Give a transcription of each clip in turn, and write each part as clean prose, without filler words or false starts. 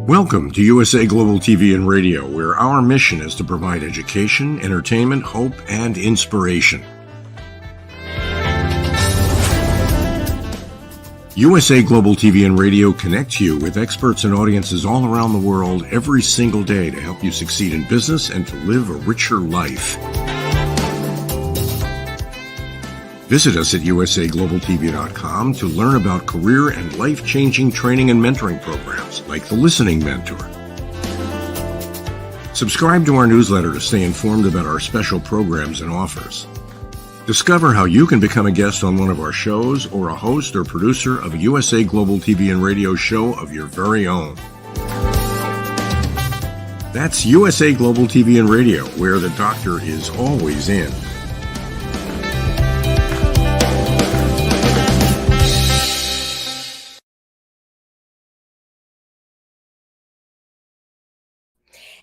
Welcome to USA Global TV and Radio, where our mission is to provide education, entertainment, hope, and inspiration. USA Global TV and Radio connects you with experts and audiences all around the world every single day to help you succeed in business and to live a richer life. Visit us at usaglobaltv.com to learn about career and life-changing training and mentoring programs like the Listening Mentor. Subscribe to our newsletter to stay informed about our special programs and offers. Discover how you can become a guest on one of our shows or a host or producer of a USA Global TV and Radio show of your very own. That's USA Global TV and Radio, where the doctor is always in.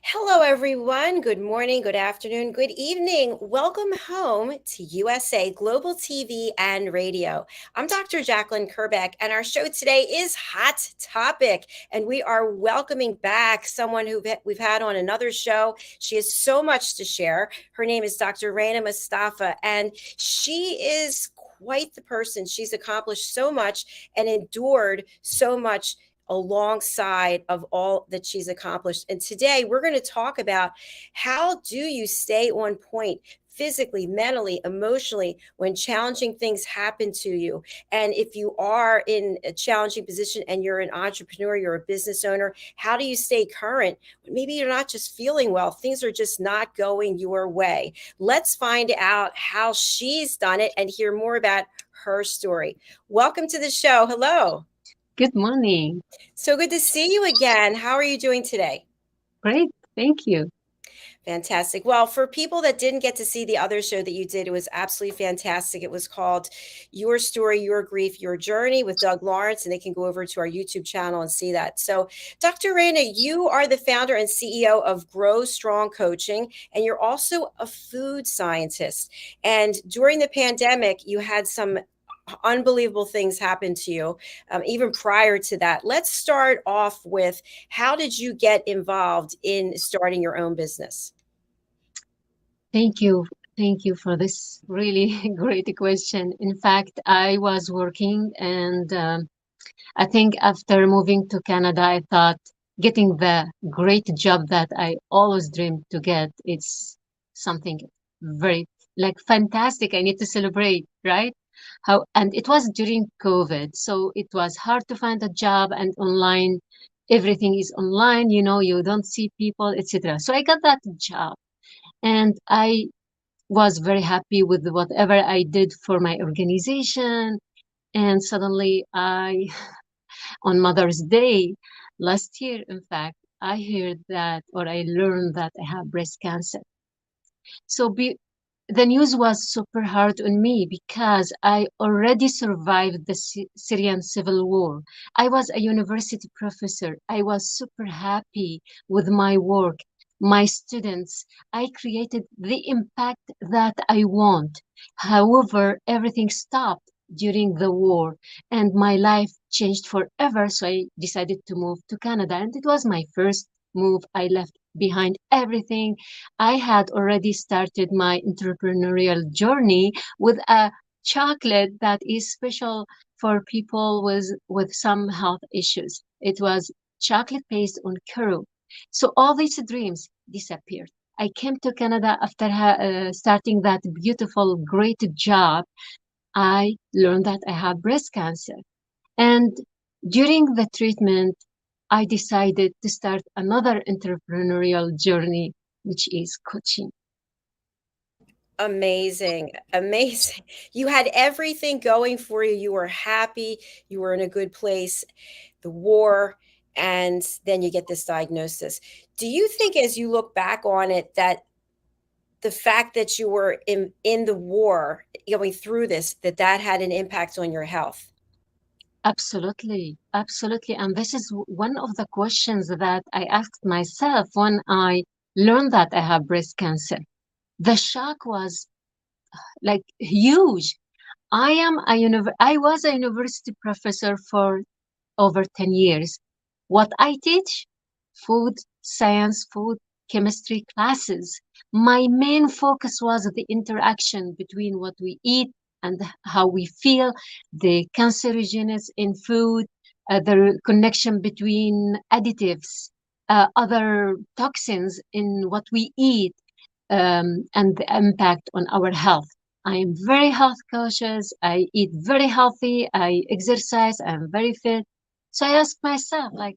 Hello, everyone. Good morning, good afternoon, good evening. Welcome home to USA Global TV and Radio. I'm Dr. Jacalyn Kerbeck, and our show today is Hot Topic. And we are welcoming back someone who we've had on another show. She has so much to share. Her name is Dr. Rana Mustafa, and she is quite the person. She's accomplished so much and endured so much alongside of all that she's accomplished. And today we're going to talk about how do you stay on point physically, mentally, emotionally when challenging things happen to you. And if you are in a challenging position and you're an entrepreneur, you're a business owner, how do you stay current? Maybe you're not just feeling well, things are just not going your way. Let's find out how she's done it and hear more about her story. Welcome to the show. Hello. Good morning. So good to see you again. How are you doing today? Great. Thank you. Fantastic. Well, for people that didn't get to see the other show that you did, it was absolutely fantastic. It was called Your Story, Your Grief, Your Journey with Doug Lawrence, and they can go over to our YouTube channel and see that. So, Dr. Rana, you are the founder and CEO of Grow Strong Coaching, and you're also a food scientist. And during the pandemic, you had some unbelievable things happen to you, even prior to that. Let's start off with, how did you get involved in starting your own business? Thank you. Thank you for this really great question. In fact, I was working and I think after moving to Canada, I thought getting the great job that I always dreamed to get, it's something very fantastic. I need to celebrate, right? And it was during COVID, so it was hard to find a job, and online, everything is online, you don't see people, etc. So I got that job and I was very happy with whatever I did for my organization. And suddenly on Mother's Day last year, in fact, I heard that, or I learned that I have breast cancer. So the news was super hard on me because I already survived the Syrian civil war. I was a university professor. I was super happy with my work, my students. I created the impact that I want. However, everything stopped during the war and my life changed forever. So I decided to move to Canada, and it was my first move. I left behind everything. I had already started my entrepreneurial journey with a chocolate that is special for people with some health issues. It was chocolate based on Karo. So all these dreams disappeared. I came to Canada after starting that beautiful, great job. I learned that I have breast cancer. And during the treatment, I decided to start another entrepreneurial journey, which is coaching. Amazing. Amazing. You had everything going for you. You were happy. You were in a good place. The war, and then you get this diagnosis. Do you think, as you look back on it, that the fact that you were in the war, going through this, that had an impact on your health? Absolutely. Absolutely. And this is one of the questions that I asked myself when I learned that I have breast cancer. The shock was huge. I was a university professor for over 10 years. What I teach, food science, food chemistry classes. My main focus was the interaction between what we eat and how we feel, the cancerogens in food, the connection between additives, other toxins in what we eat, and the impact on our health. I am very health conscious. I eat very healthy. I exercise. I'm very fit. So I asked myself, like,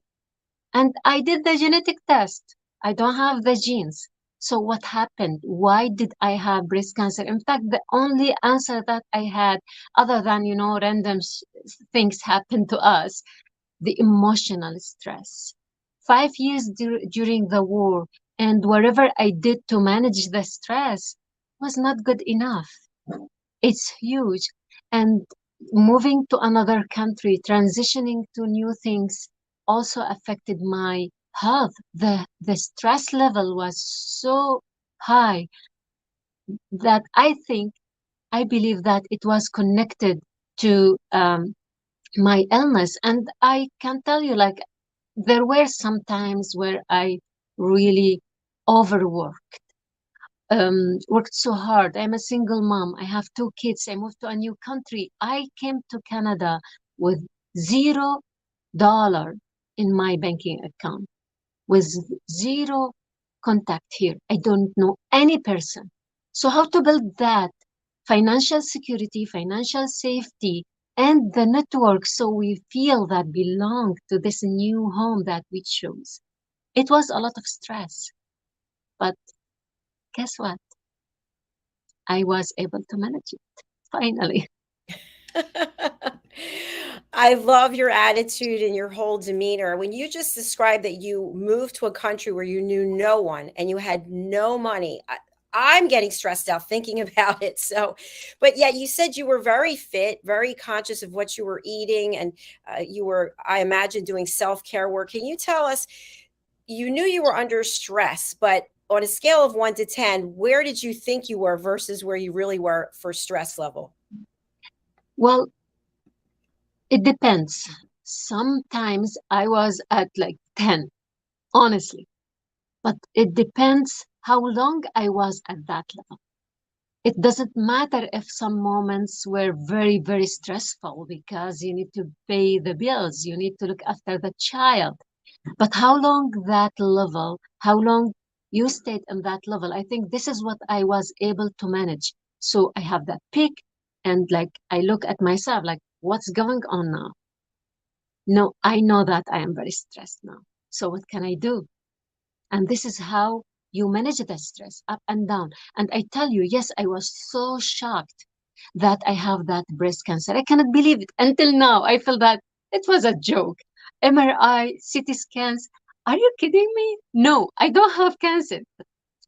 and I did the genetic test. I don't have the genes. So what happened? Why did I have breast cancer? In fact, the only answer that I had, other than, random things happen to us, the emotional stress. 5 years during the war, and whatever I did to manage the stress was not good enough. It's huge. And moving to another country, transitioning to new things also affected my health. The stress level was so high that I believe that it was connected to my illness. And I can tell you, like, there were some times where I really overworked, worked so hard. I'm a single mom. I have two kids. I moved to a new country. I came to Canada with $0 in my banking account, with zero contact here. I don't know any person. So how to build that financial security, financial safety, and the network so we feel that belong to this new home that we chose? It was a lot of stress, but guess what? I was able to manage it finally. I love your attitude and your whole demeanor. When you just described that you moved to a country where you knew no one and you had no money, I'm getting stressed out thinking about it. So, but yeah, you said you were very fit, very conscious of what you were eating, and you were, I imagine, doing self care work. Can you tell us? You knew you were under stress, but on a scale of 1 to 10, where did you think you were versus where you really were for stress level? Well, it depends. Sometimes I was at like 10, honestly, but it depends how long I was at that level. It doesn't matter if some moments were very, very stressful because you need to pay the bills, you need to look after the child. But how long that level, how long you stayed in that level, I think this is what I was able to manage. So I have that peak, and like I look at myself, like, what's going on now? No, I know that I am very stressed now. So what can I do? And this is how you manage the stress up and down. And I tell you, yes, I was so shocked that I have that breast cancer. I cannot believe it. Until now, I feel that it was a joke. MRI, CT scans. Are you kidding me? No, I don't have cancer.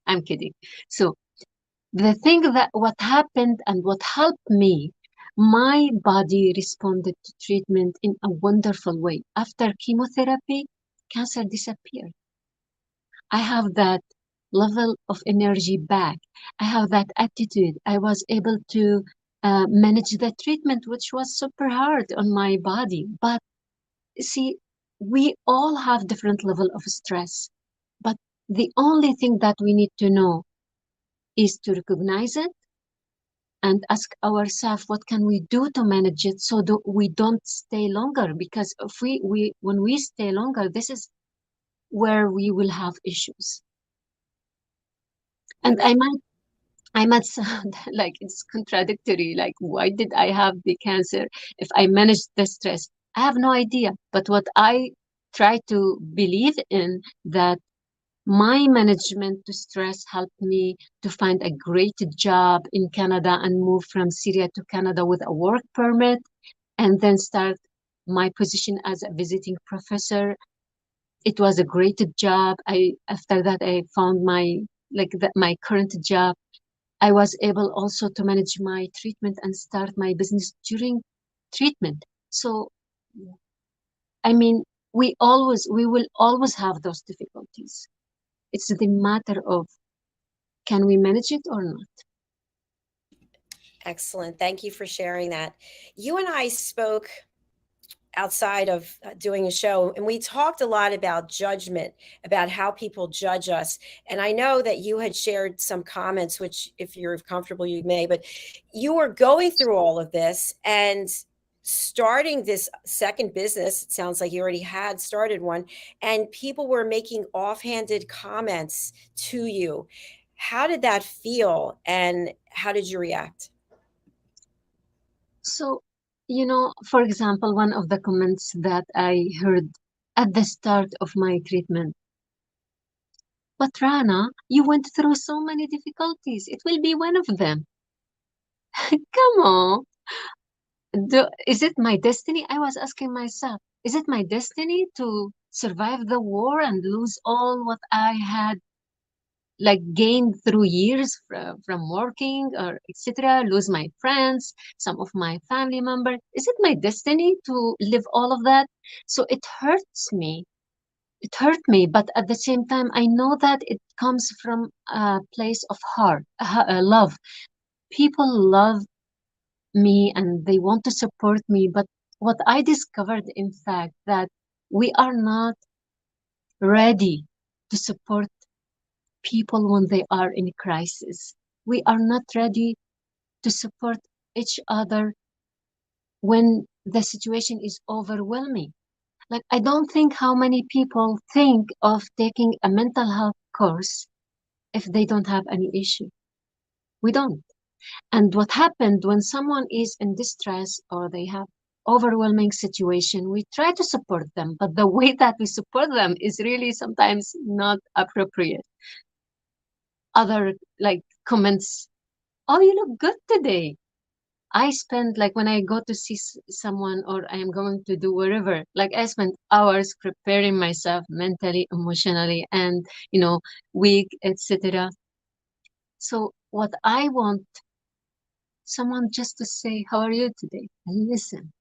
I'm kidding. So the thing that what happened and what helped me, my body responded to treatment in a wonderful way. After chemotherapy, cancer disappeared. I have that level of energy back. I have that attitude. I was able to manage the treatment, which was super hard on my body. But see, we all have different level of stress. But the only thing that we need to know is to recognize it and ask ourselves what can we do to manage it so that we don't stay longer. Because if we when we stay longer, this is where we will have issues. You And men- I might sound like it's contradictory, like why did I have the cancer if I managed the stress? I have no idea. But what I try to believe in, that my management to stress helped me to find a great job in Canada and move from Syria to Canada with a work permit, and then start my position as a visiting professor. It was a great job. After that I found my current job. I was able also to manage my treatment and start my business during treatment. So, I mean, we will always have those difficulties. It's the matter of can we manage it or not? Excellent. Thank you for sharing that. You and I spoke outside of doing a show, and we talked a lot about judgment, about how people judge us. And I know that you had shared some comments, which if you're comfortable you may, but you were going through all of this and starting this second business. It sounds like you already had started one, and people were making offhanded comments to you. How did that feel, and how did you react? So, for example, one of the comments that I heard at the start of my treatment, but Rana, you went through so many difficulties. It will be one of them. Come on. Is it my destiny? I was asking myself, is it my destiny to survive the war and lose all what I had like gained through years from working or etc., lose my friends, some of my family members? Is it my destiny to live all of that? So it hurts me. It hurt me, but at the same time, I know that it comes from a place of heart, love. People love me and they want to support me, but what I discovered, in fact, that we are not ready to support people when they are in crisis. We are not ready to support each other when the situation is overwhelming. Like, I don't think how many people think of taking a mental health course if they don't have any issue. We don't. And what happened when someone is in distress or they have overwhelming situation, we try to support them, but the way that we support them is really sometimes not appropriate. Other like comments, oh, you look good today. I spend like when I go to see someone or I am going to do wherever, like I spend hours preparing myself mentally, emotionally, and week, etc. So what I want someone just to say, "How are you today?" and listen.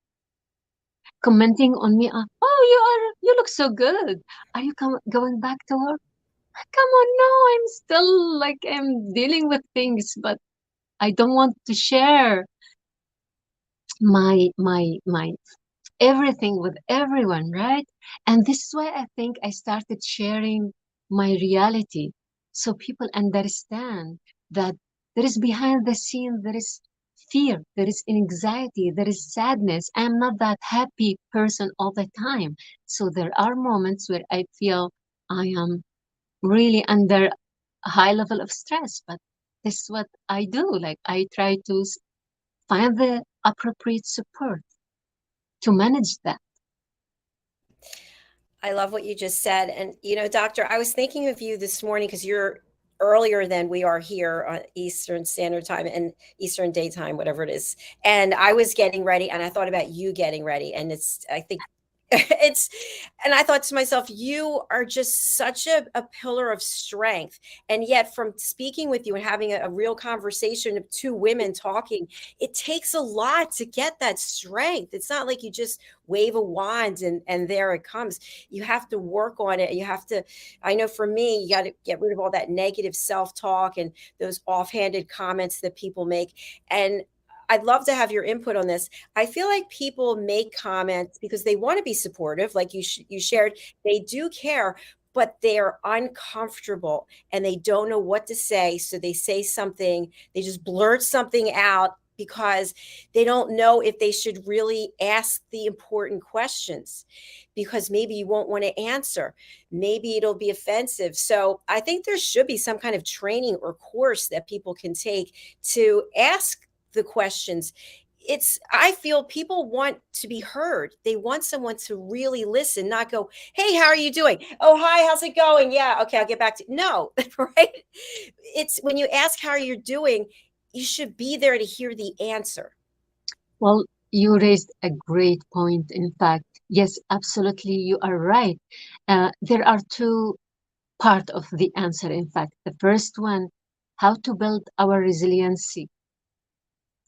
Commenting on me, "Oh, you look so good. Are you going back to work?" Come on, no, I'm still like I'm dealing with things, but I don't want to share my everything with everyone, right? And this is why I think I started sharing my reality so people understand that there is behind the scene, there is fear, there is anxiety, there is sadness. I'm not that happy person all the time. So there are moments where I feel I am really under a high level of stress, but this is what I do. Like I try to find the appropriate support to manage that. I love what you just said. And, doctor, I was thinking of you this morning because you're earlier than we are here on Eastern Standard Time and Eastern Daytime, whatever it is. And I was getting ready and I thought about you getting ready. And I think it's, and I thought to myself, you are just such a pillar of strength. And yet, from speaking with you and having a real conversation of two women talking, it takes a lot to get that strength. It's not like you just wave a wand and there it comes. You have to work on it. You have to, I know for me, you got to get rid of all that negative self talk and those offhanded comments that people make. And I'd love to have your input on this. I feel like people make comments because they want to be supportive, like you shared. They do care, but they're uncomfortable and they don't know what to say. So they say something, they just blurt something out because they don't know if they should really ask the important questions because maybe you won't want to answer. Maybe it'll be offensive. So I think there should be some kind of training or course that people can take to ask the questions. I feel people want to be heard. They want someone to really listen, not go, "Hey, how are you doing? Oh, hi, how's it going? Yeah, okay, I'll get back to you." No, right? It's when you ask how you're doing, you should be there to hear the answer. Well, you raised a great point. In fact, yes, absolutely, you are right. There are two part of the answer. In fact, the first one, how to build our resiliency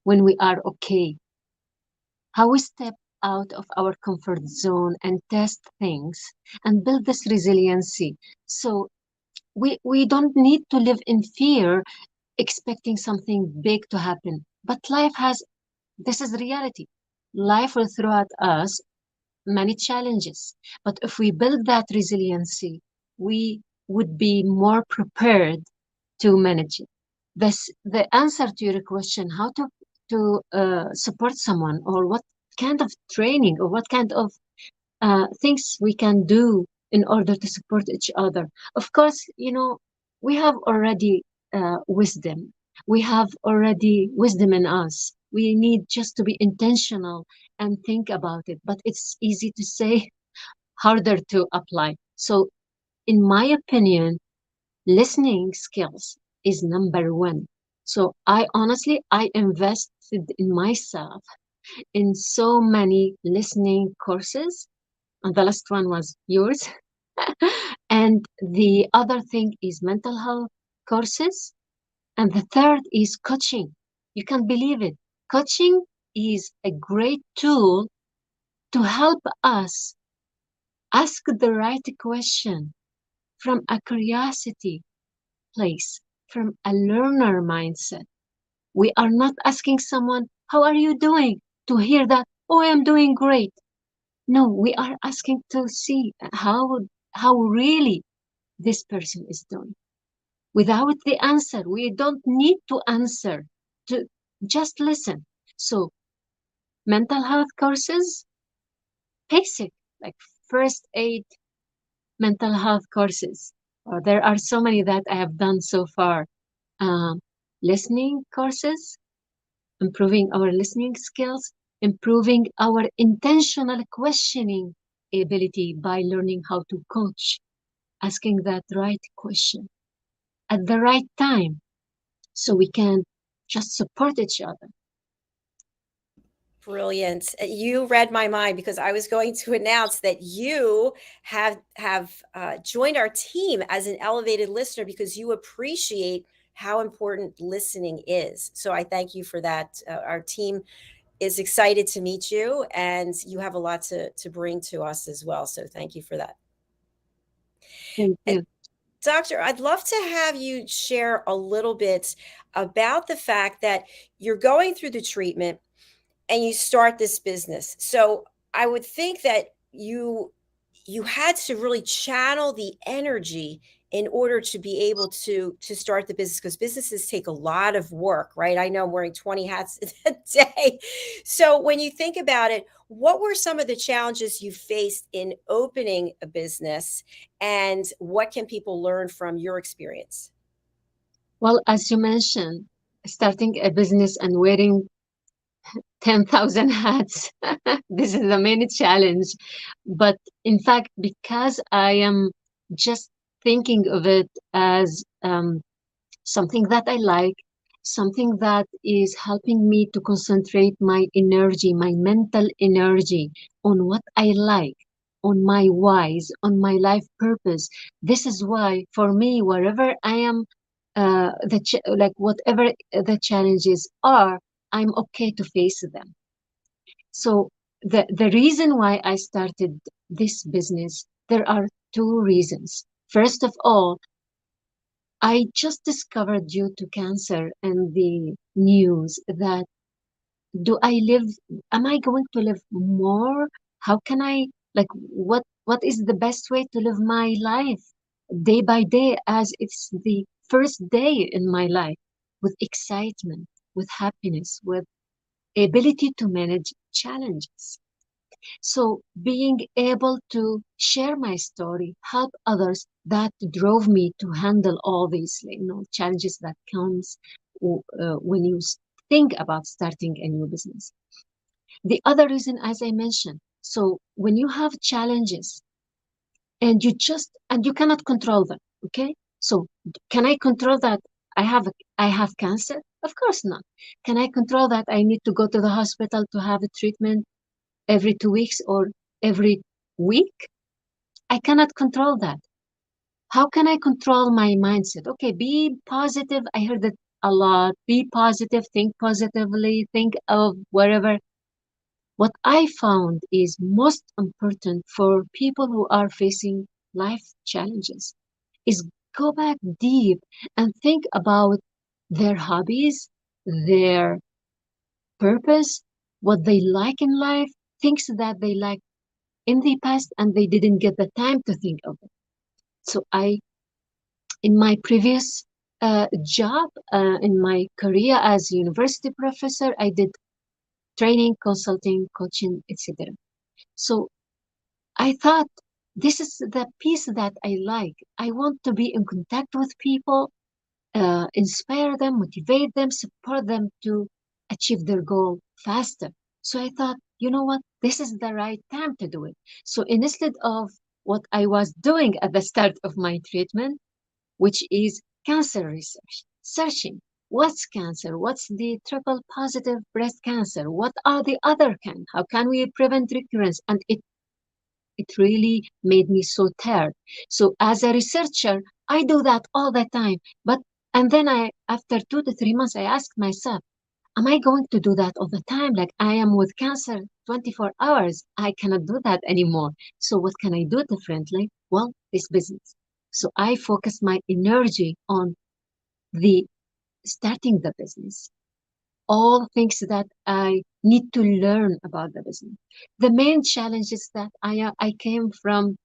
when we are okay, how we step out of our comfort zone and test things and build this resiliency. So we don't need to live in fear, expecting something big to happen. But life has, this is reality. Life will throw at us many challenges. But if we build that resiliency, we would be more prepared to manage it. The answer to your question, how to support someone, or what kind of training, or what kind of things we can do in order to support each other. Of course, we have already wisdom. We have already wisdom in us. We need just to be intentional and think about it. But it's easy to say, harder to apply. So, in my opinion, listening skills is number one. So I invested in myself in so many listening courses, and the last one was yours. And the other thing is mental health courses. And the third is coaching. You can't believe it. Coaching is a great tool to help us ask the right question from a curiosity place, from a learner mindset. We are not asking someone, how are you doing? To hear that, oh, I'm doing great. No, we are asking to see how really this person is doing. Without the answer, we don't need to answer, to just listen. So mental health courses, basic, like first aid mental health courses. There are so many that I have done so far. Um, Listening courses, improving our listening skills, improving our intentional questioning ability by learning how to coach, asking that right question at the right time so we can just support each other. Brilliant. You read my mind because I was going to announce that you have joined our team as an elevated listener because you appreciate how important listening is. So I thank you for that. Our team is excited to meet you, and you have a lot to bring to us as well. So thank you for that. Thank And you. Doctor, I'd love to have you share a little bit about the fact that you're going through the treatment and you start this business. So I would think that you had to really channel the energy in order to be able to start the business, because businesses take a lot of work, right? I know I'm wearing 20 hats a day. So when you think about it, what were some of the challenges you faced in opening a business, and what can people learn from your experience? Well, as you mentioned, starting a business and wearing 10,000 hats, this is the main challenge. But in fact, because I am just thinking of it as something that I like, something that is helping me to concentrate my energy, my mental energy on what I like, on my whys, on my life purpose. This is why, for me, wherever I am, like whatever the challenges are, I'm okay to face them. So the reason why I started this business, there are two reasons. First of all, I just discovered due to cancer and the news that do I live, am I going to live more? How can I, like, what is the best way to live my life day by day as it's the first day in my life, with excitement, with happiness, with ability to manage challenges. So being able to share my story, help others, that drove me to handle all these, challenges that comes when you think about starting a new business. The other reason, as I mentioned, so when you have challenges and you cannot control them, okay? So can I control that I have cancer? Of course not. Can I control that I need to go to the hospital to have a treatment every 2 weeks or every week? I cannot control that. How can I control my mindset? Okay, be positive. I heard that a lot. Be positive, think positively, think of wherever. What I found is most important for people who are facing life challenges is go back deep and think about their hobbies, their purpose, what they like in life, things that they like in the past and they didn't get the time to think of it. So in my previous job, in my career as university professor, I did training, consulting, coaching, etc. So I thought this is the piece that I like. I want to be in contact with people, inspire them, motivate them, support them to achieve their goal faster. So I thought, you know what, this is the right time to do it. So instead of what I was doing at the start of my treatment, which is cancer research, searching what's cancer, what's the triple positive breast cancer, what are the other kind, how can we prevent recurrence, and it really made me so tired. So as a researcher, I do that all the time. But and then after 2 to 3 months, I asked myself, am I going to do that all the time? Like I am with cancer 24 hours. I cannot do that anymore. So what can I do differently? Well, this business. So I focused my energy on the starting the business, all things that I need to learn about the business. The main challenge is that I came from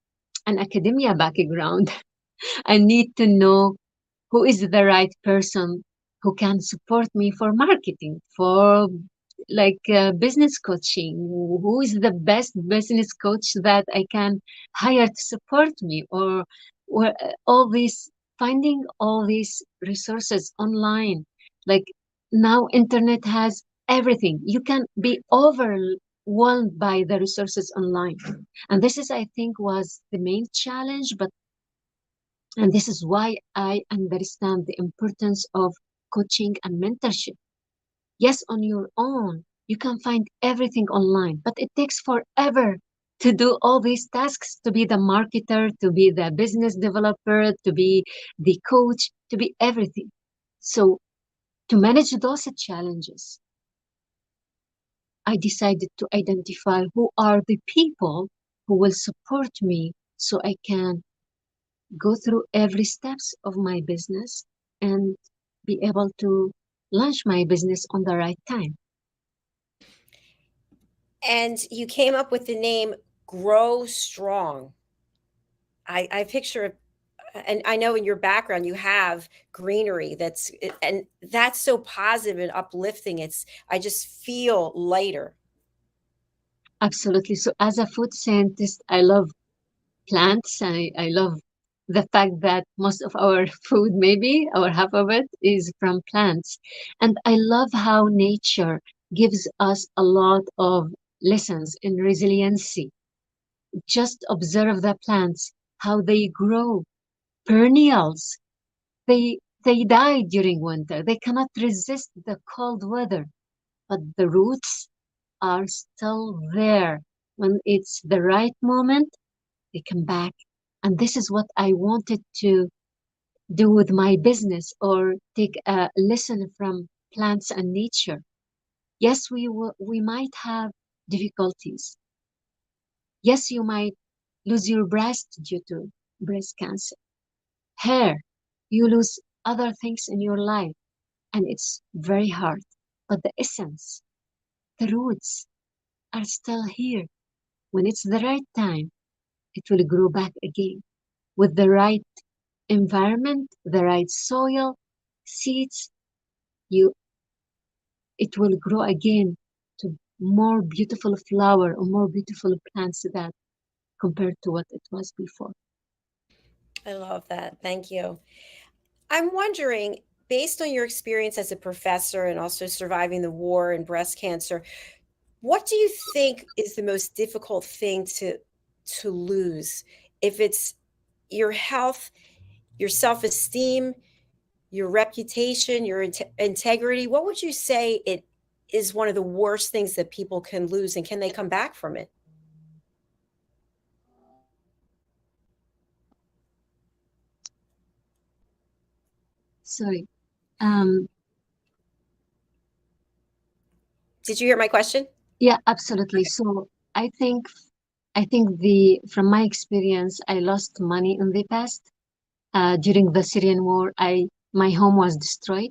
an academia background. I need to know who is the right person who can support me for marketing, for like business coaching. Who is the best business coach that I can hire to support me, or all these finding all these resources online. Like now, internet has everything. You can be overwhelmed by the resources online, and this is, I think, was the main challenge. But and this is why I understand the importance of coaching and mentorship. Yes, on your own, you can find everything online, but it takes forever to do all these tasks, to be the marketer, to be the business developer, to be the coach, to be everything. So to manage those challenges, I decided to identify who are the people who will support me so I can go through every steps of my business and be able to launch my business on the right time. And you came up with the name Grow Strong. I picture, and I know in your background you have greenery and that's so positive and uplifting. I just feel lighter. Absolutely. So as a food scientist, I love plants. I love the fact that most of our food, maybe, or half of it, is from plants. And I love how nature gives us a lot of lessons in resiliency. Just observe the plants, how they grow, perennials. They die during winter. They cannot resist the cold weather, but the roots are still there. When it's the right moment, they come back. And this is what I wanted to do with my business, or take a lesson from plants and nature. Yes, we might have difficulties. Yes, you might lose your breast due to breast cancer. Hair, you lose other things in your life, and it's very hard. But the essence, the roots are still here. When it's the right time, it will grow back again with the right environment, the right soil, seeds. You, it will grow again to more beautiful flower or more beautiful plants that compared to what it was before. I love that. Thank you. I'm wondering, based on your experience as a professor and also surviving the war and breast cancer, what do you think is the most difficult thing to lose? If it's your health, your self-esteem, your reputation, your integrity, what would you say it is one of the worst things that people can lose, and can they come back from it? Sorry. Um, Did you hear my question? yeah, absolutely. So I think the from my experience, I lost money in the past. During the Syrian war, my home was destroyed.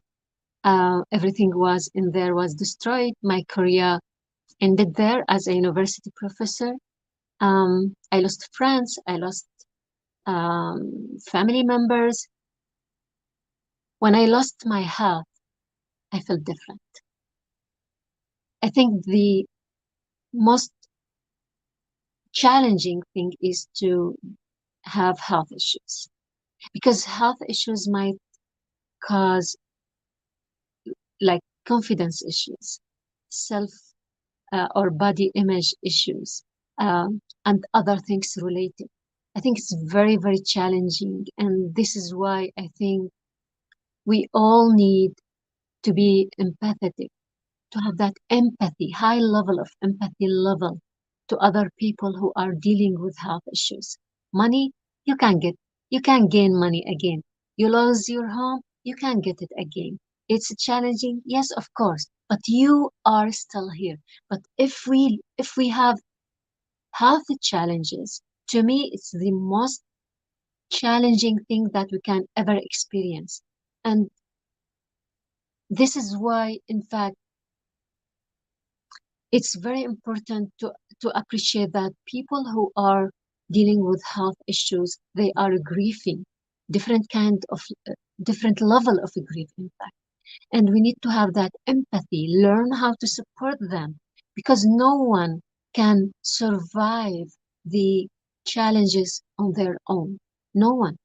Everything was in there was destroyed. My career ended there as a university professor. I lost friends, I lost family members. When I lost my health, I felt different. I think the most challenging thing is to have health issues, because health issues might cause like confidence issues, self or body image issues, and other things related. I think it's very, very challenging. And this is why I think we all need to be empathetic, to have that empathy, high level of empathy level to other people who are dealing with health issues. Money, you can get, you can gain money again. You lose your home, you can get it again. It's challenging, yes, of course, but you are still here. But if we have health challenges, to me, it's the most challenging thing that we can ever experience. And this is why, in fact, it's very important to appreciate that people who are dealing with health issues, they are grieving different kind of different level of grief, in fact. And we need to have that empathy, learn how to support them, because no one can survive the challenges on their own. No one.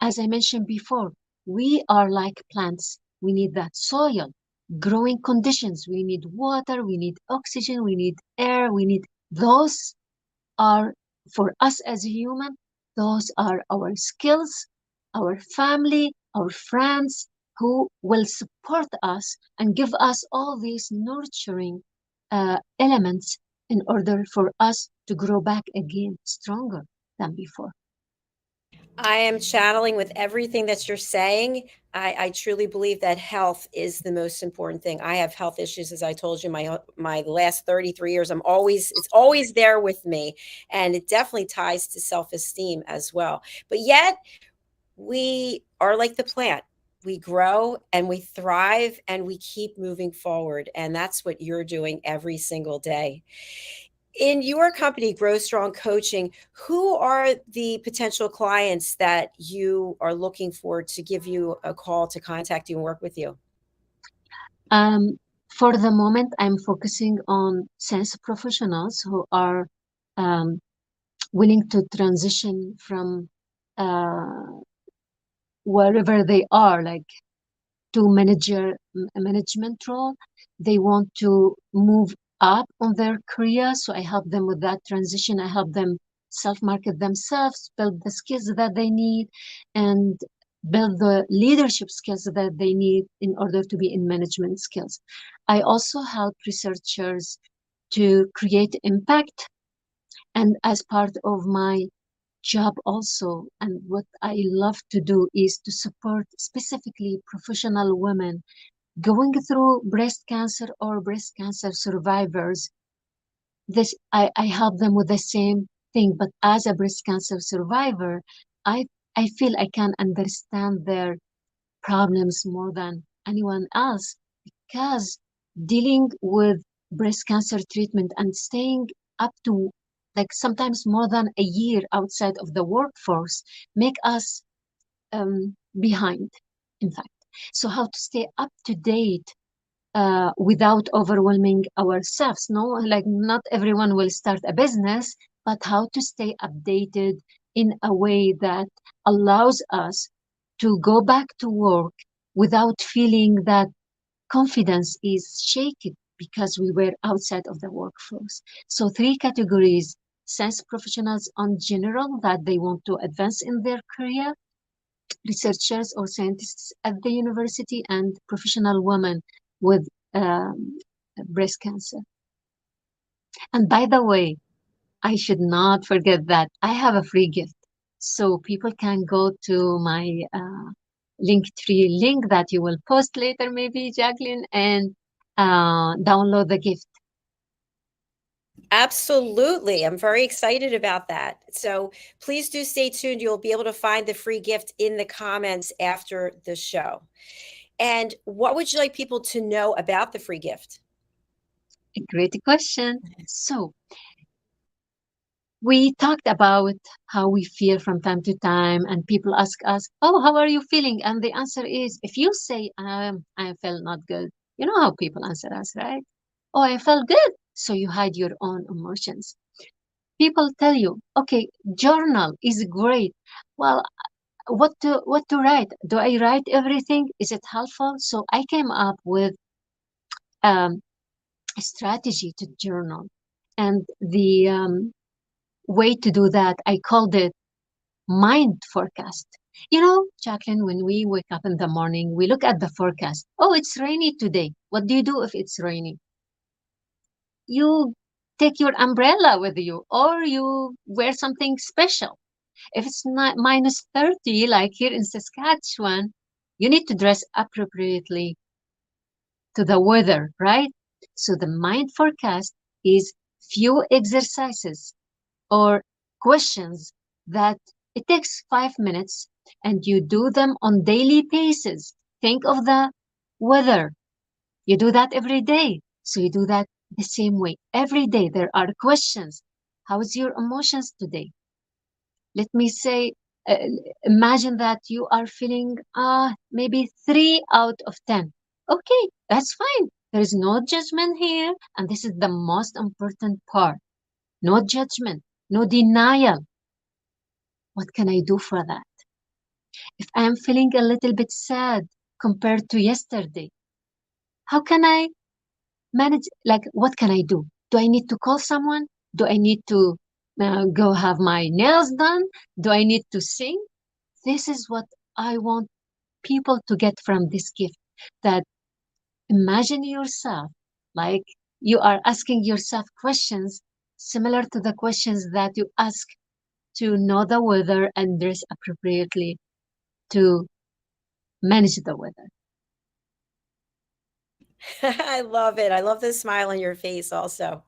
As I mentioned before, we are like plants. We need that soil, growing conditions. We need water, we need oxygen, we need air, we need those are for us as a human, those are our skills, our family, our friends who will support us and give us all these nurturing elements in order for us to grow back again stronger than before. I am channeling with everything that you're saying. I truly believe that health is the most important thing. I have health issues, as I told you, my last 33 years. It's always there with me, and it definitely ties to self-esteem as well. But yet, we are like the plant. We grow and we thrive and we keep moving forward, and that's what you're doing every single day. In your company, Grow Strong Coaching, who are the potential clients that you are looking for to give you a call to contact you and work with you? Um, for the moment, I'm focusing on sales professionals who are um, willing to transition from uh, wherever they are, like to a management role. They want to move up on their career, so I help them with that transition. I help them self-market themselves, build the skills that they need, and build the leadership skills that they need in order to be in management skills. I also help researchers to create impact, and as part of my job also, and what I love to do is to support specifically professional women going through breast cancer or breast cancer survivors. I help them with the same thing, but as a breast cancer survivor, I I feel I can understand their problems more than anyone else, because dealing with breast cancer treatment and staying up to like sometimes more than a year outside of the workforce make us behind, in fact. So how to stay up to date without overwhelming ourselves. No, like not everyone will start a business, but how to stay updated in a way that allows us to go back to work without feeling that confidence is shaken because we were outside of the workforce. So three categories: science professionals on general that they want to advance in their career, researchers or scientists at the university, and professional women with um, breast cancer. And by the way, I should not forget that I have a free gift. So people can go to my Linktree link that you will post later, maybe, Jacalyn, and download the gift. Absolutely. I'm very excited about that. So please do stay tuned. You'll be able to find the free gift in the comments after the show. And what would you like people to know about the free gift? A great question. So we talked about how we feel from time to time, and people ask us, "Oh, how are you feeling?" And the answer is, if you say, "I felt not good," you know how people answer us, right? "Oh, I felt good." So you hide your own emotions. People tell you, "Okay, journal is great." Well, what to write? Do I write everything? Is it helpful? So I came up with um, a strategy to journal, and the way to do that, I called it mind forecast. You know, Jacqueline, when we wake up in the morning, we look at the forecast. Oh, it's rainy today. What do you do if it's raining? You take your umbrella with you, or you wear something special. If it's not minus 30, like here in Saskatchewan, you need to dress appropriately to the weather, right? So the mind forecast is few exercises or questions that it takes 5 minutes, and you do them on daily basis. Think of the weather. You do that every day. So you do that the same way. Every day there are questions. How is your emotions today? Let me say, uh, imagine that you are feeling maybe 3 out of 10. Okay, that's fine. There is no judgment here. And this is the most important part. No judgment, no denial. What can I do for that? If I'm feeling a little bit sad compared to yesterday, how can I manage? Like, what can I do? Do I need to call someone? Do I need to go have my nails done? Do I need to sing? This is what I want people to get from this gift. That imagine yourself like you are asking yourself questions similar to the questions that you ask to know the weather and dress appropriately to manage the weather. I love it. I love the smile on your face also.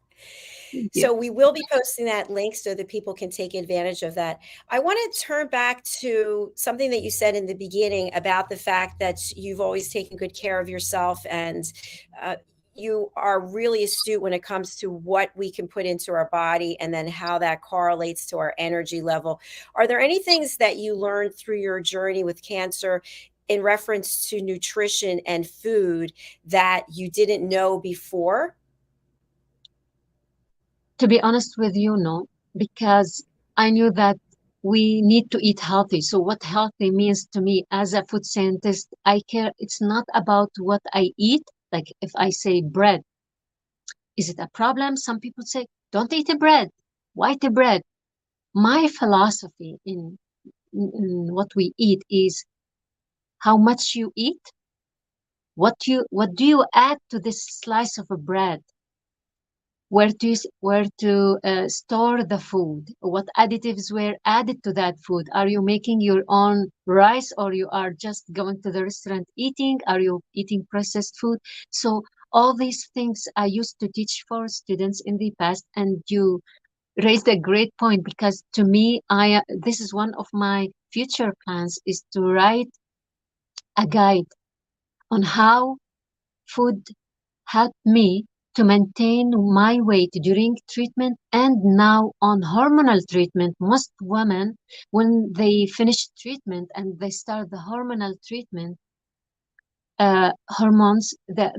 Thank you. So we will be posting that link so that people can take advantage of that. I want to turn back to something that you said in the beginning about the fact that you've always taken good care of yourself, and uh, you are really astute when it comes to what we can put into our body and then how that correlates to our energy level. Are there any things that you learned through your journey with cancer in reference to nutrition and food that you didn't know before? To be honest with you, no, because I knew that we need to eat healthy. So what healthy means to me as a food scientist, I care. It's not about what I eat. Like if I say bread, is it a problem? Some people say, don't eat a bread, white bread. My philosophy in what we eat is how much you eat, what do you add to this slice of a bread, where to store the food, what additives were added to that food. Are you making your own rice, or you are just going to the restaurant eating? Are you eating processed food? So all these things I used to teach for students in the past, and you raised a great point, because to me, I this is one of my future plans, is to write a guide on how food helped me to maintain my weight during treatment and now on hormonal treatment. Most women, when they finish treatment and they start the hormonal treatment, the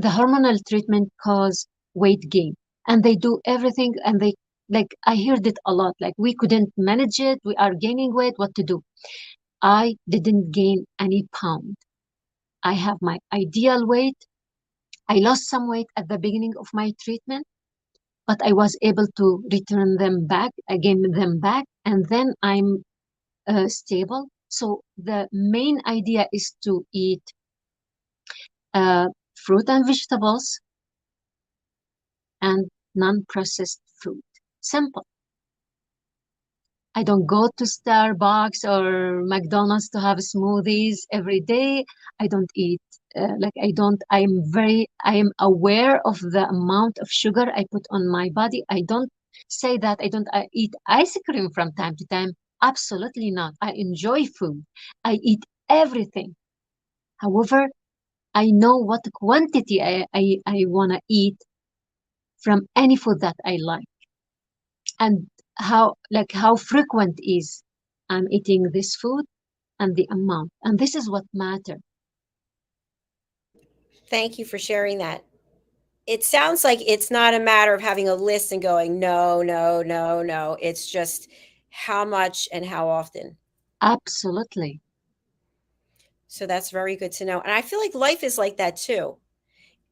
hormonal treatment cause weight gain, and they do everything, and they, like, I heard it a lot, like, we couldn't manage it, we are gaining weight, what to do? I didn't gain any pound. I have my ideal weight. I lost some weight at the beginning of my treatment, but I was able to return them back, gain them back, and then I'm stable. So the main idea is to eat uh, fruit and vegetables and non-processed food. Simple. I don't go to Starbucks or McDonald's to have smoothies every day. I don't eat like I don't. I am aware of the amount of sugar I put on my body. I don't say that I eat ice cream from time to time. Absolutely not. I enjoy food. I eat everything. However, I know what quantity I want to eat from any food that I like. And how frequent is I'm eating this food and the amount. And this is what matters. Thank you for sharing that. It sounds like it's not a matter of having a list and going, no, no, no, no. It's just how much and how often. Absolutely. So that's very good to know. And I feel like life is like that too.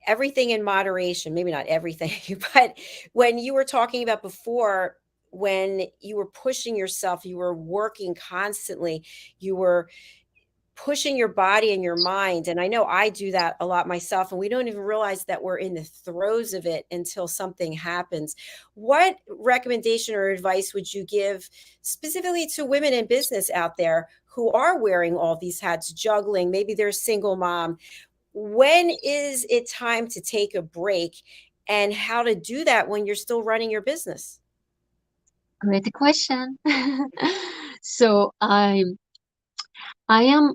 Everything in moderation, maybe not everything, but when you were talking about before, when you were pushing yourself, you were working constantly, you were pushing your body and your mind. And I know I do that a lot myself, and we don't even realize that we're in the throes of it until something happens. What recommendation or advice would you give specifically to women in business out there who are wearing all these hats, juggling? Maybe they're a single mom. When is it time to take a break, and how to do that when you're still running your business? Great question. So I am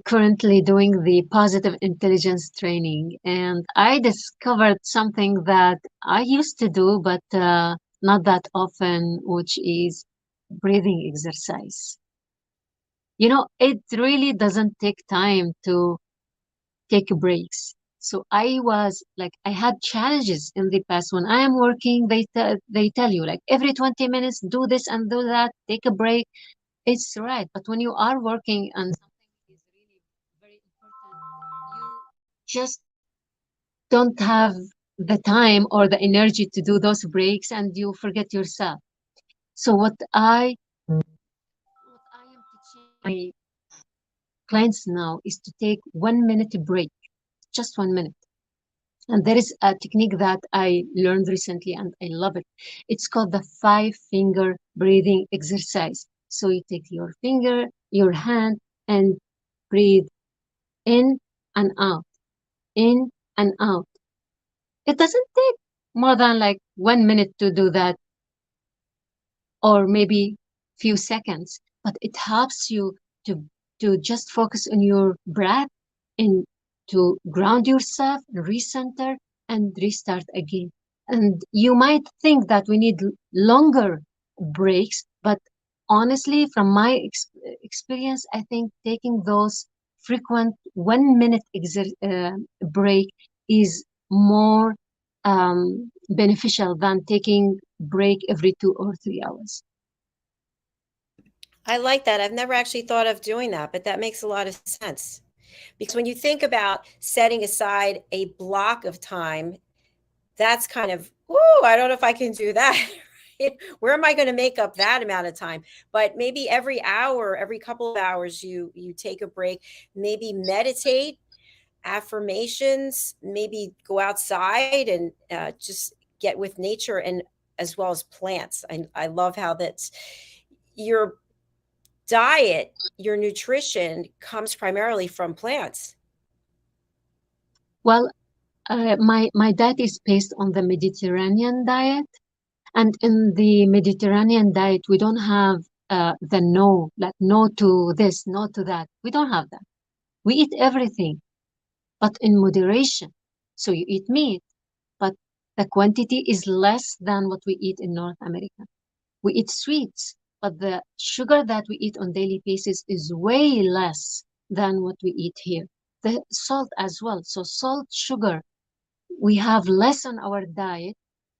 currently doing the positive intelligence training, and I discovered something that I used to do, but not that often, which is breathing exercise. You know, it really doesn't take time to take breaks. So I was like, I had challenges in the past. When I am working, they tell you like every 20 minutes, do this and do that, take a break. It's right. But when you are working and something is really very important, you just don't have the time or the energy to do those breaks, and you forget yourself. So what I am teaching my clients now is to take 1 minute break, just 1 minute. And there is a technique that I learned recently and I love it. It's called the 5 finger breathing exercise. So you take your finger, your hand, and breathe in and out, in and out. It doesn't take more than like 1 minute to do that, or maybe few seconds, but it helps you to just focus on your breath and to ground yourself, recenter, and restart again. And you might think that we need longer breaks, but honestly, from my experience, I think taking those frequent 1 minute break is more beneficial than taking break every 2 or 3 hours. I like that. I've never actually thought of doing that, but that makes a lot of sense. Because when you think about setting aside a block of time, that's kind of, whoa, I don't know if I can do that. Where am I going to make up that amount of time? But maybe every hour, every couple of hours, you take a break, maybe meditate, affirmations, maybe go outside and just get with nature, and as well as plants. I love how that's your diet, your nutrition comes primarily from plants. Well, my diet is based on the Mediterranean diet, and in the Mediterranean diet, we don't have the no, like no to this, no to that. We don't have that. We eat everything, but in moderation. So you eat meat, but the quantity is less than what we eat in North America. We eat sweets, but the sugar that we eat on daily basis is way less than what we eat here. The salt as well. So salt, sugar, we have less on our diet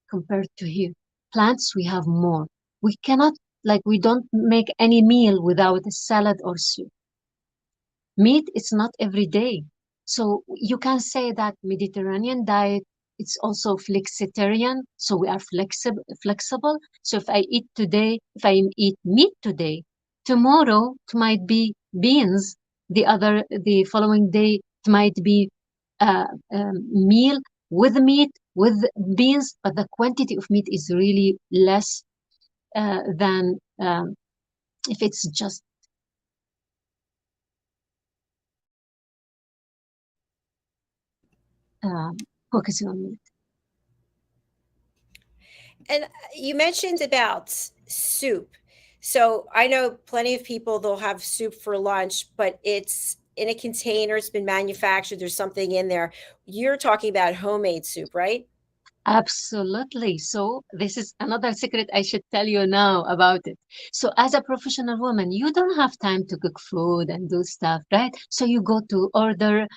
compared to here. Plants, we have more. We cannot, like, we don't make any meal without a salad or soup. Meat, it's not every day. So you can say that Mediterranean diet, it's also flexitarian. So we are flexible. So if I eat today, if I eat meat today, tomorrow it might be beans. The following day it might be meal with meat, with beans, but the quantity of meat is really less than if it's just focusing on meat. And you mentioned about soup. So I know plenty of people, they'll have soup for lunch, but it's in a container, it's been manufactured, there's something in there. You're talking about homemade soup, right? Absolutely. So this is another secret I should tell you now about it. So as a professional woman, you don't have time to cook food and do stuff, right? So you go to order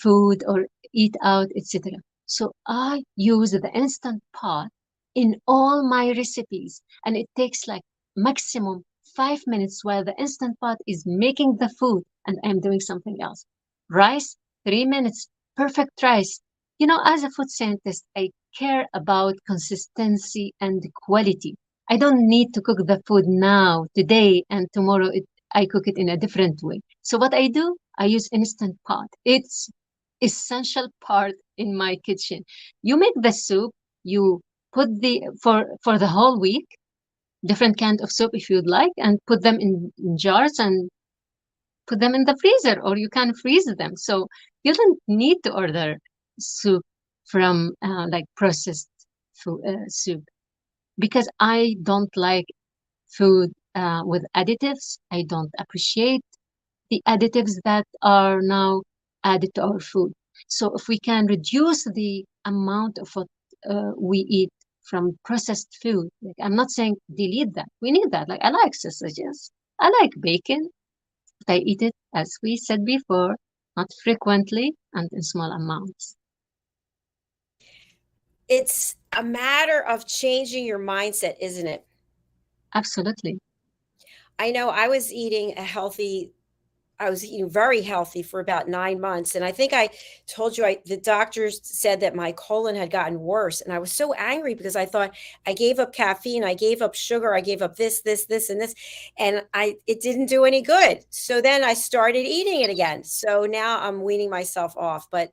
food or eat out, etc. So I use the instant pot in all my recipes, and it takes like maximum 5 minutes while the instant pot is making the food and I'm doing something else. Rice, 3 minutes, perfect rice. You know, as a food scientist, I care about consistency and quality. I don't need to cook the food now, today, and tomorrow I cook it in a different way. So what I do, I use instant pot. It's essential part in my kitchen. You make the soup, you put the for the whole week, different kind of soup if you'd like, and put them in jars and put them in the freezer, or you can freeze them. So you don't need to order soup from like processed food, soup, because I don't like food with additives. I don't appreciate the additives that are now added to our food. So if we can reduce the amount of what we eat from processed food, like I'm not saying delete that. We need that. Like I like sausages. I like bacon. But I eat it, as we said before, not frequently and in small amounts. It's a matter of changing your mindset, isn't it? Absolutely. I know I was eating very healthy for about 9 months. And I think I told you the doctors said that my colon had gotten worse. And I was so angry because I thought I gave up caffeine, I gave up sugar, I gave up this, and this. And it didn't do any good. So then I started eating it again. So now I'm weaning myself off. But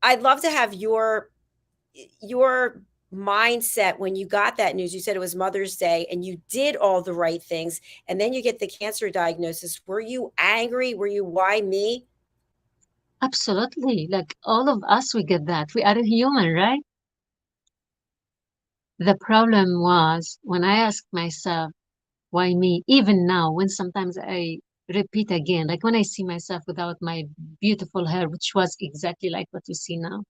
I'd love to have your mindset when you got that news. You said it was Mother's Day and you did all the right things, and then you get the cancer diagnosis. Were you angry? Were you, why me? Absolutely. Like all of us, we get that. We are human, right? The problem was when I asked myself, why me? Even now, when sometimes I repeat again, like when I see myself without my beautiful hair, which was exactly like what you see now,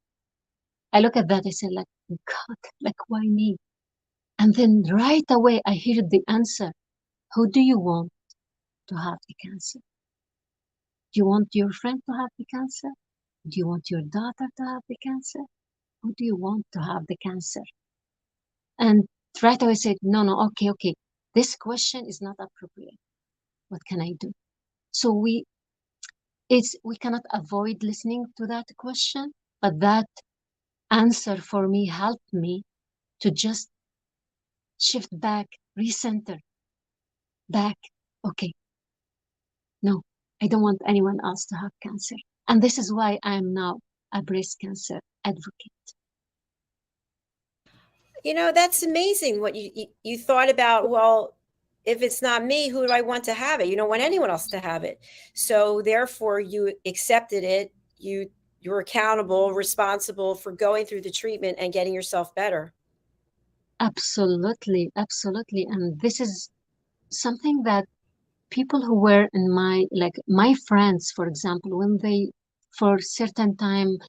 I look at that, I say, like, God, like, why me? And then right away, I hear the answer. Who do you want to have the cancer? Do you want your friend to have the cancer? Do you want your daughter to have the cancer? Who do you want to have the cancer? And right away I said, no, no, okay, okay. This question is not appropriate. What can I do? So we cannot avoid listening to that question, but that answer for me helped me to just shift back, recenter back. Okay, no, I don't want anyone else to have cancer. And this is why I am now a breast cancer advocate. That's amazing what you thought about. Well, if it's not me, who do I want to have it? You don't want anyone else to have it. So therefore you accepted it. You're accountable, responsible for going through the treatment and getting yourself better. Absolutely, absolutely. And this is something that people who were in my friends, for example, when they for certain time,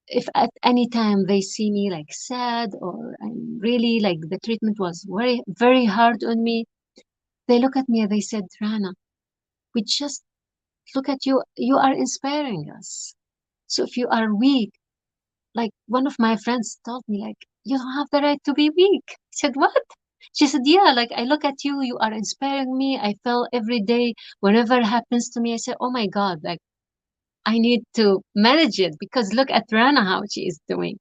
if at any time they see me like sad or I'm really like the treatment was very, very hard on me, they look at me and they said, Rana, we just look at you, you are inspiring us. So if you are weak, like one of my friends told me, like, you don't have the right to be weak. I said, what? She said, yeah, like I look at you, you are inspiring me. I feel every day, whenever it happens to me, I say, oh my God, like I need to manage it because look at Rana, how she is doing.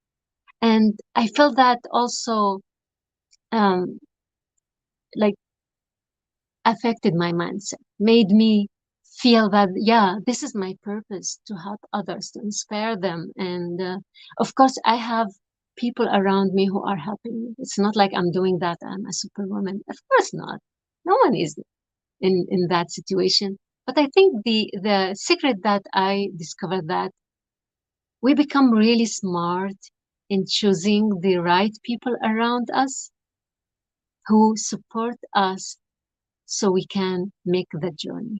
And I felt that also um, like affected my mindset, made me feel that, yeah, this is my purpose to help others, to inspire them. And of course, I have people around me who are helping me. It's not like I'm doing that, I'm a superwoman. Of course not. No one is in that situation. But I think the secret that I discovered that we become really smart in choosing the right people around us who support us so we can make the journey.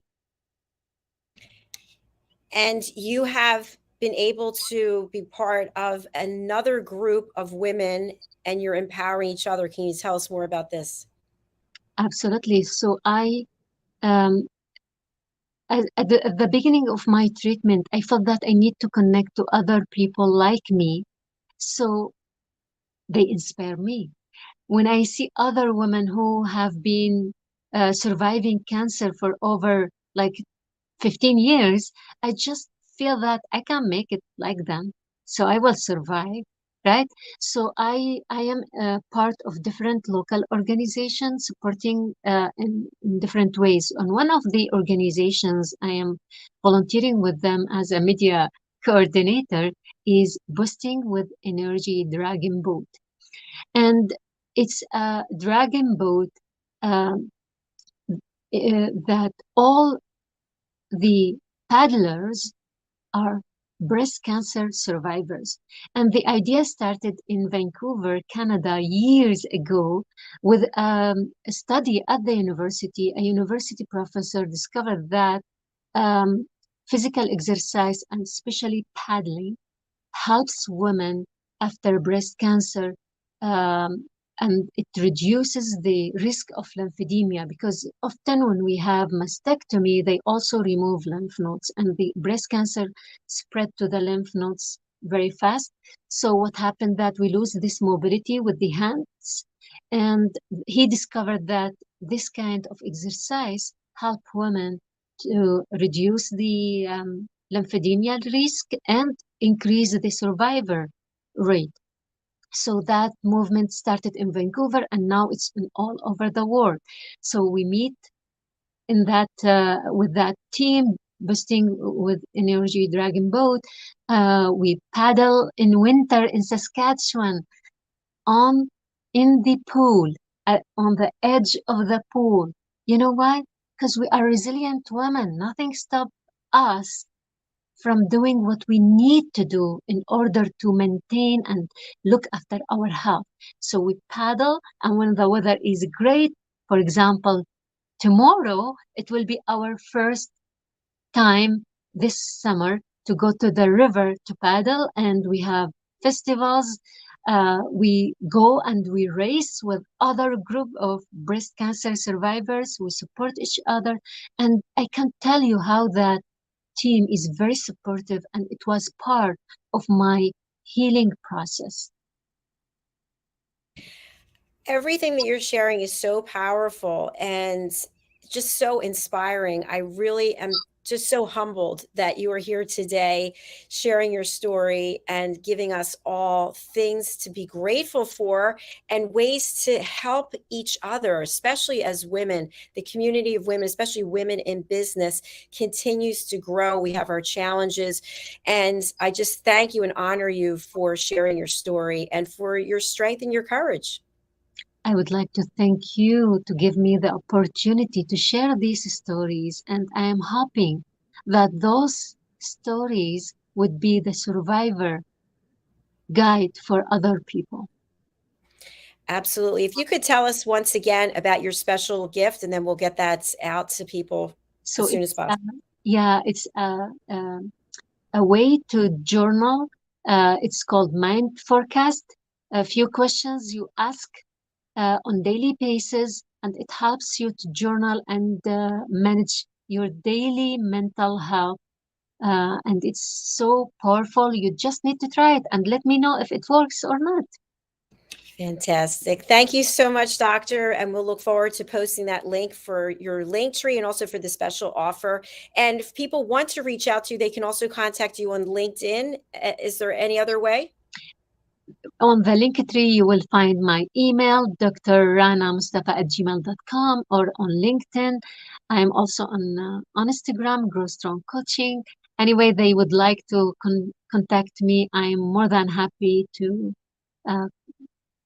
And you have been able to be part of another group of women and you're empowering each other. Can you tell us more about this? Absolutely. So um, at the beginning of my treatment, I felt that I need to connect to other people like me. So they inspire me. When I see other women who have been surviving cancer for over like 15 years, I just feel that I can make it like them. So I will survive, right? So I am part of different local organizations supporting in different ways. On one of the organizations, I am volunteering with them as a media coordinator is Boosting with Energy Dragon Boat. And it's a dragon boat um, that all the paddlers are breast cancer survivors. And the idea started in Vancouver, Canada, years ago with a study at the university. A university professor discovered that physical exercise and especially paddling helps women after breast cancer, um, and it reduces the risk of lymphedema because often when we have mastectomy, they also remove lymph nodes and the breast cancer spread to the lymph nodes very fast. So what happened that we lose this mobility with the hands, and he discovered that this kind of exercise help women to reduce the lymphedema risk and increase the survivor rate. So that movement started in Vancouver and now it's in all over the world. So we meet in that with that team, Boosting with Energy Dragon Boat. We paddle in winter in Saskatchewan on in the pool, on the edge of the pool. You know why? Because we are resilient women. Nothing stops us from doing what we need to do in order to maintain and look after our health. So we paddle, and when the weather is great, for example, tomorrow, it will be our first time this summer to go to the river to paddle, and we have festivals. We go and we race with other group of breast cancer survivors. We support each other, and I can tell you how that team is very supportive, and it was part of my healing process. Everything that you're sharing is so powerful and just so inspiring. I really am just so humbled that you are here today sharing your story and giving us all things to be grateful for and ways to help each other, especially as women. The community of women, especially women in business, continues to grow. We have our challenges. And I just thank you and honor you for sharing your story and for your strength and your courage. I would like to thank you to give me the opportunity to share these stories, and I am hoping that those stories would be the survivor guide for other people. Absolutely. If you could tell us once again about your special gift, and then we'll get that out to people So as soon as it's possible. yeah, it's a way to journal. It's called Mind Forecast. A few questions you ask on daily basis, and it helps you to journal and manage your daily mental health. And it's so powerful. You just need to try it and let me know if it works or not. Fantastic. Thank you so much, Doctor. And we'll look forward to posting that link for your link tree and also for the special offer. And if people want to reach out to you, they can also contact you on LinkedIn. Is there any other way? On the link tree, you will find my email, drranamustafa@gmail.com, or on LinkedIn. I'm also on Instagram, Grow Strong Coaching. Anyway, they would like to contact me. I'm more than happy to uh,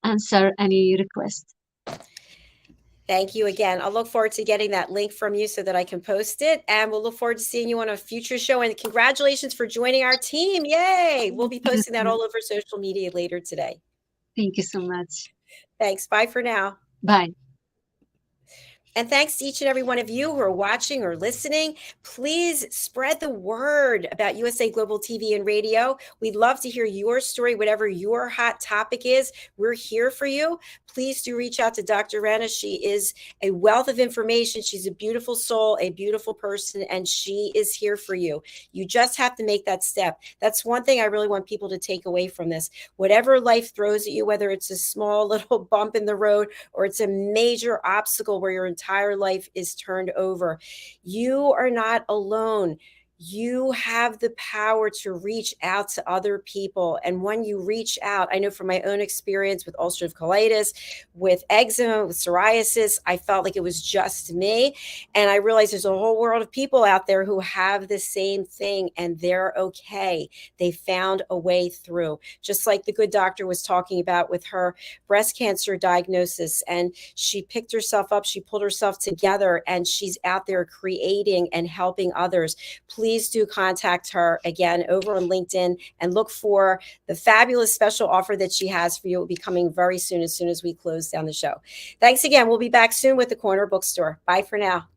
answer any request. Thank you again. I'll look forward to getting that link from you so that I can post it. And we'll look forward to seeing you on a future show. And congratulations for joining our team. Yay. We'll be Thank you posting so that much. all over social media later today. Thank you so much. Thanks. Bye for now. Bye. And thanks to each and every one of you who are watching or listening. Please spread the word about USA Global TV and Radio. We'd love to hear your story, whatever your hot topic is. We're here for you. Please do reach out to Dr. Rana. She is a wealth of information. She's a beautiful soul, a beautiful person, and she is here for you. You just have to make that step. That's one thing I really want people to take away from this. Whatever life throws at you, whether it's a small little bump in the road or it's a major obstacle where your entire life is turned over, you are not alone. You have the power to reach out to other people. And when you reach out, I know from my own experience with ulcerative colitis, with eczema, with psoriasis, I felt like it was just me. And I realized there's a whole world of people out there who have the same thing and they're okay. They found a way through, just like the good doctor was talking about with her breast cancer diagnosis. And she picked herself up, she pulled herself together, and she's out there creating and helping others. Please do contact her again over on LinkedIn and look for the fabulous special offer that she has for you. It will be coming very soon as we close down the show. Thanks again. We'll be back soon with the Corner Bookstore. Bye for now.